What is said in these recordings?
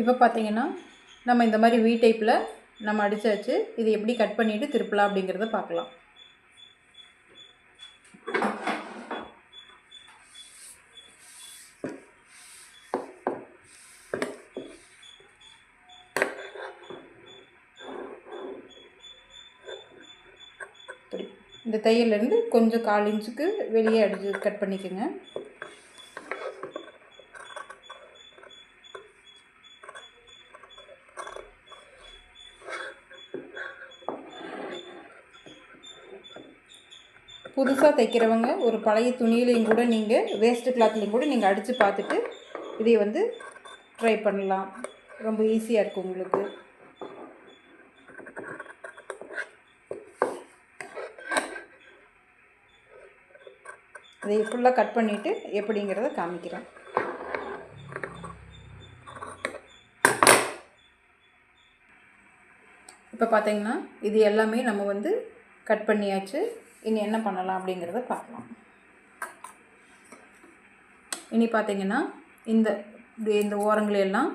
இப்போ பார்த்தீங்கன்னா நம்ம இந்த மாதிரி வி டைப்பில் நம்ம அடிச்சாச்சு. இது எப்படி கட் பண்ணிவிட்டு திருப்பலாம் அப்படிங்கிறத பார்க்கலாம். இந்த தையல்லேருந்து கொஞ்சம் 1/4 இன்ச்சுக்கு வெளியே அடிச்சு கட் பண்ணிக்கோங்க. புதுசாக தைக்கிறவங்க ஒரு பழைய துணியிலையும் கூட நீங்கள் வேஸ்ட்டு கிளாத்லேயும் கூட நீங்கள் அடித்து பார்த்துட்டு இதை வந்து ட்ரை பண்ணலாம். ரொம்ப ஈஸியாக இருக்கும் உங்களுக்கு. இதை ஃபுல்லாக கட் பண்ணிவிட்டு எப்படிங்கிறத காமிக்கிறேன். இப்போ பார்த்தீங்கன்னா இது எல்லாமே நம்ம வந்து கட் பண்ணியாச்சு. இனி என்ன பண்ணலாம் அப்படிங்கிறத பார்க்கலாம். இனி பார்த்தீங்கன்னா இந்த ஓரங்களெல்லாம்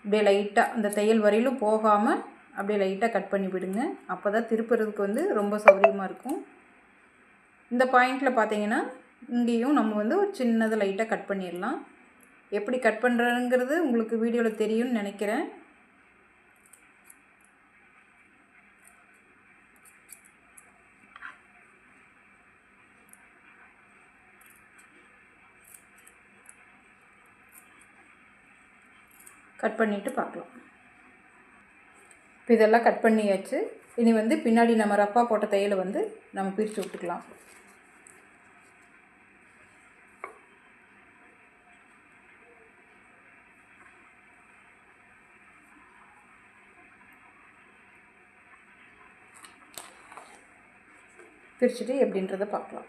அப்படியே லைட்டாக அந்த தையல் வரையிலும் போகாமல் அப்படியே லைட்டாக கட் பண்ணி விடுங்க. அப்போ தான் திருப்புறதுக்கு வந்து ரொம்ப சௌகரியமாக இருக்கும். இந்த பாயிண்டில் பார்த்தீங்கன்னா இங்கேயும் நம்ம வந்து ஒரு சின்னதாக லைட்டாக கட் பண்ணிடலாம். எப்படி கட் பண்ணுறதுங்கிறது உங்களுக்கு வீடியோவில் தெரியும்னு நினைக்கிறேன். கட் பண்ணிவிட்டு பார்க்கலாம். இப்போ இதெல்லாம் கட் பண்ணியாச்சு. இனி வந்து பின்னாடி நம்ம ரஃப்பாக போட்ட தையலை வந்து நம்ம பிரித்து விட்டுக்கலாம். பிரிச்சுட்டு எப்படின்றத பார்க்கலாம்.